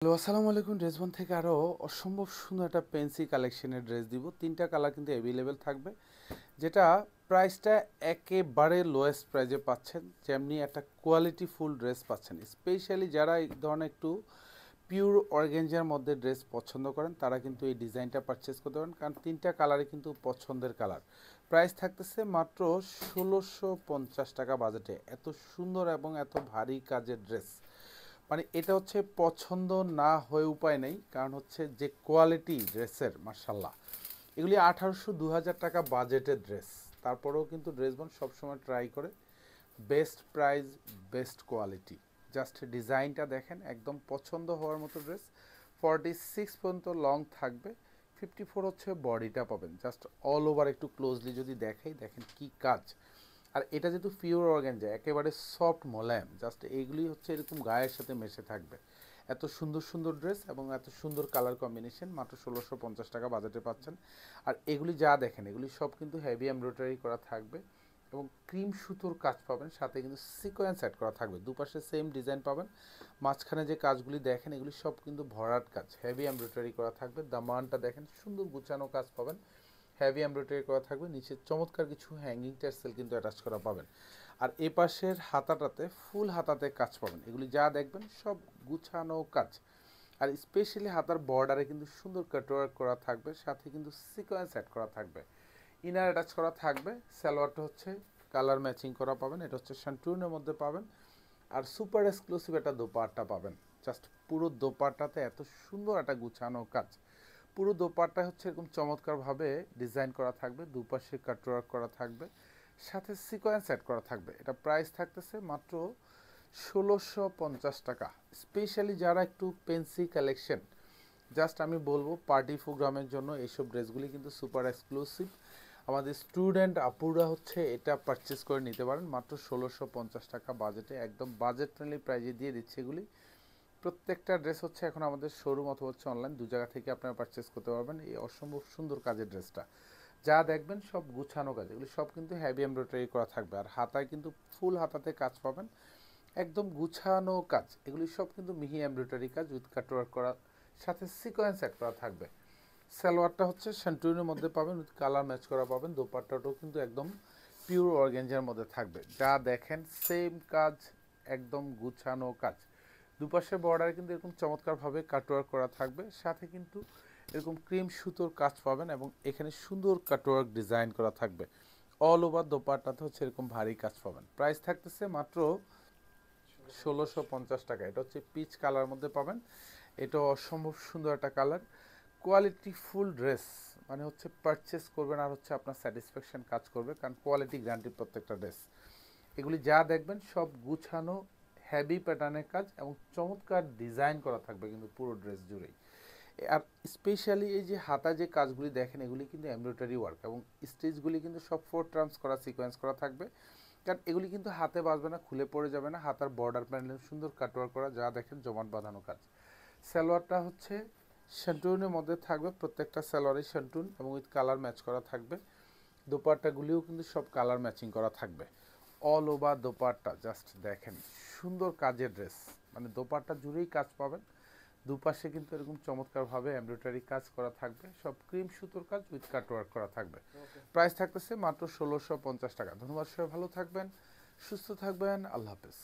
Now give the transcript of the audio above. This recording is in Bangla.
হ্যালো, আসসালামু আলাইকুম। ড্রেসবন থেকে আরও অসম্ভব সুন্দর একটা পেন্সি কালেকশনের ড্রেস দিব। তিনটা কালার কিন্তু অ্যাভেলেবেল থাকবে, যেটা প্রাইসটা একেবারে লোয়েস্ট প্রাইজে পাচ্ছেন, যেমনি একটা কোয়ালিটি ফুল ড্রেস পাচ্ছেন। স্পেশালি যারা এই ধরনের একটু পিওর অর্গেঞ্জার মধ্যে ড্রেস পছন্দ করেন তারা কিন্তু এই ডিজাইনটা পারচেস করতে পারেন, কারণ তিনটা কালারই কিন্তু পছন্দের কালার। প্রাইস থাকতেছে মাত্র ১৬৫০ টাকা বাজেটে। এত সুন্দর এবং এত ভারী কাজের ড্রেস, মানে এটা হচ্ছে পছন্দ না হয়ে উপায় নেই, কারণ হচ্ছে যে কোয়ালিটি ড্রেসের, মার্শাল্লাহ। এগুলি ১৮০০-২০০০ টাকা বাজেটের ড্রেস, তারপরেও কিন্তু ড্রেসবন সবসময় ট্রাই করে best price, best quality. Just ডিজাইনটা দেখেন, একদম পছন্দ হওয়ার মতো ড্রেস। 46 পর্যন্ত লং থাকবে, 54 হচ্ছে বডিটা পাবেন। জাস্ট অল ওভার একটু ক্লোজলি যদি দেখেন কি কাজ। আর এটা যেহেতু পিওর অর্গানজা, একেবারে সফট মোলায়েম, জাস্ট এইগুলি হচ্ছে এরকম গায়ের সাথে মেশে থাকবে। এত সুন্দর সুন্দর ড্রেস এবং এত সুন্দর কালার কম্বিনেশন মাত্র ১৬৫০ টাকা বাজেটে পাচ্ছেন। আর এগুলি যা দেখেন, এগুলি সব কিন্তু হেভি এমব্রয়ডারি করা থাকবে এবং ক্রিম সুতোর কাজ পাবেন, সাথে কিন্তু সিকোয়েন্স অ্যাড করা থাকবে। দুপাশে সেম ডিজাইন পাবেন, মাঝখানে যে কাজগুলি দেখেন এগুলি সব কিন্তু ভরাট কাজ, হেভি এমব্রয়ডারি করা থাকবে। দামানটা দেখেন, সুন্দর গুছানো কাজ পাবেন, হেভি এমব্রয়ডারি করা থাকবে। নিচে চমৎকার কিছু হ্যাঙ্গিং টার্সেল কিন্তু অ্যাটাচ করা পাবেন। আর এ পাশের হাতাটাতে ফুল হাতাতে কাজ পাবেন। এগুলি যা দেখবেন সব গুছানো কাজ। আর স্পেশালি হাতার বর্ডারে কিন্তু সুন্দর কাটওয়ার্ক করা থাকবে, সাথে কিন্তু সিকোয়েন্স অ্যাড করা থাকবে, ইনার অ্যাটাচ করা থাকবে। সালোয়ারটা হচ্ছে কালার ম্যাচিং করা পাবেন, এটা হচ্ছে শান্টুনের মধ্যে পাবেন। আর সুপার এক্সক্লুসিভ একটা দোপাট্টা পাবেন। জাস্ট পুরো দোপাট্টাতে এত সুন্দর একটা গুছানো কাজ। পুরো দোপাট্টা হচ্ছে এরকম চমৎকারভাবে ডিজাইন করা থাকবে, দুপাশে কাটওয়ার্ক করা থাকবে, সাথে সিকোয়েন্স অ্যাড করা থাকবে। এটা প্রাইস থাকতেছে মাত্র ১৬৫০ টাকা। স্পেশালি যারা একটু পেন্সি কালেকশন, জাস্ট আমি বলবো পার্টি প্রোগ্রামের জন্য এইসব ড্রেসগুলি কিন্তু সুপার এক্সক্লুসিভ। আমাদের স্টুডেন্ট আপুরা হচ্ছে এটা পারচেস করে নিতে পারেন মাত্র ১৬৫০ টাকা বাজেটে, একদম বাজেট ফ্রেন্ডলি প্রাইজে দিয়ে দিচ্ছে এগুলি। প্রত্যেকটা ড্রেস হচ্ছে এখন আমাদের শোরুম অথবা হচ্ছে অনলাইন, দু জায়গা থেকে আপনারা পারচেস করতে পারবেন এই অসম্ভব সুন্দর কাজের ড্রেসটা। যা দেখবেন সব গুছানো কাজ, এগুলি সব কিন্তু হেভি এমব্রয়ডারি করা থাকবে। আর হাতায় কিন্তু ফুল হাতাতে কাজ পাবেন, একদম গুছানো কাজ। এগুলি সব কিন্তু মিহি এমব্রয়ডারি কাজ উইথ কাটওয়ার্ক করা, সাথে সিকোয়েন্স অ্যাড করা থাকবে। সালোয়ারটা হচ্ছে শান্টুনের মধ্যে পাবেন, উইথ কালার ম্যাচ করা পাবেন। দোপাট্টাটাও কিন্তু একদম পিওর অর্গেঞ্জার মধ্যে থাকবে। যা দেখেন সেম কাজ, একদম গুছানো কাজ। দুপাশে বর্ডার কিন্তু এরকম চমৎকারভাবে কাটওয়ার্ক করা থাকবে, সাথে কিন্তু এরকম ক্রিম সুতোর কাজ পাবেন এবং এখানে সুন্দর কাটওয়ার্ক ডিজাইন করা থাকবে। অল ওভার দোপাট্টাতে হচ্ছে এরকম ভারী কাজ পাবেন। প্রাইস থাকতেছে মাত্র ১৬৫০ টাকা। এটা হচ্ছে পিচ কালার মধ্যে পাবেন। এটা অসম্ভব সুন্দর একটা কালার, কোয়ালিটি ফুল ড্রেস, মানে হচ্ছে পারচেস করবেন আর হচ্ছে আপনার স্যাটিসফ্যাকশন কাজ করবে, কারণ কোয়ালিটি গ্যারান্টি প্রত্যেকটা ড্রেস। এগুলি যা দেখবেন সব গুছানো হেভি প্যাটার্নের কাজ এবং চমৎকার ডিজাইন করা থাকবে কিন্তু পুরো ড্রেস জুড়েই। আর স্পেশালি এই যে হাতা যে কাজগুলি দেখেন এগুলি কিন্তু এমব্রয়ডারি ওয়ার্ক এবং স্টিচগুলি কিন্তু সব 4 ট্রান্স করা, সিকোয়েন্স করা থাকবে। কারণ এগুলি কিন্তু হাতে বাজবে না, খুলে পড়ে যাবে না। হাতার বর্ডার প্যানেল সুন্দর কাটওয়ার্ক করা, যা দেখেন জমাট বাঁধানো কাজ। সালোয়ারটা হচ্ছে শান্টুনের মধ্যে থাকবে, প্রত্যেকটা সালোয়ারে শান্টুন এবং উইথ কালার ম্যাচ করা থাকবে। দোপাট্টাগুলিও কিন্তু সব কালার ম্যাচিং করা থাকবে। অল ওভার দোপাট্টা জাস্ট দেখেন, সুন্দর কাজের ড্রেস, মানে দোপাট্টা জুড়েই কাজ পাবেন। দুপাশে কিন্তু এরকম চমৎকারভাবে এমব্রয়ডারি কাজ করা থাকবে, সব ক্রিম সুতোর কাজ উইথ কাটওয়ার্ক করা থাকবে। প্রাইস থাকতেছে মাত্র ১৬৫০ টাকা। ধন্যবাদ, সবাই ভালো থাকবেন, সুস্থ থাকবেন, আল্লাহ হাফেজ।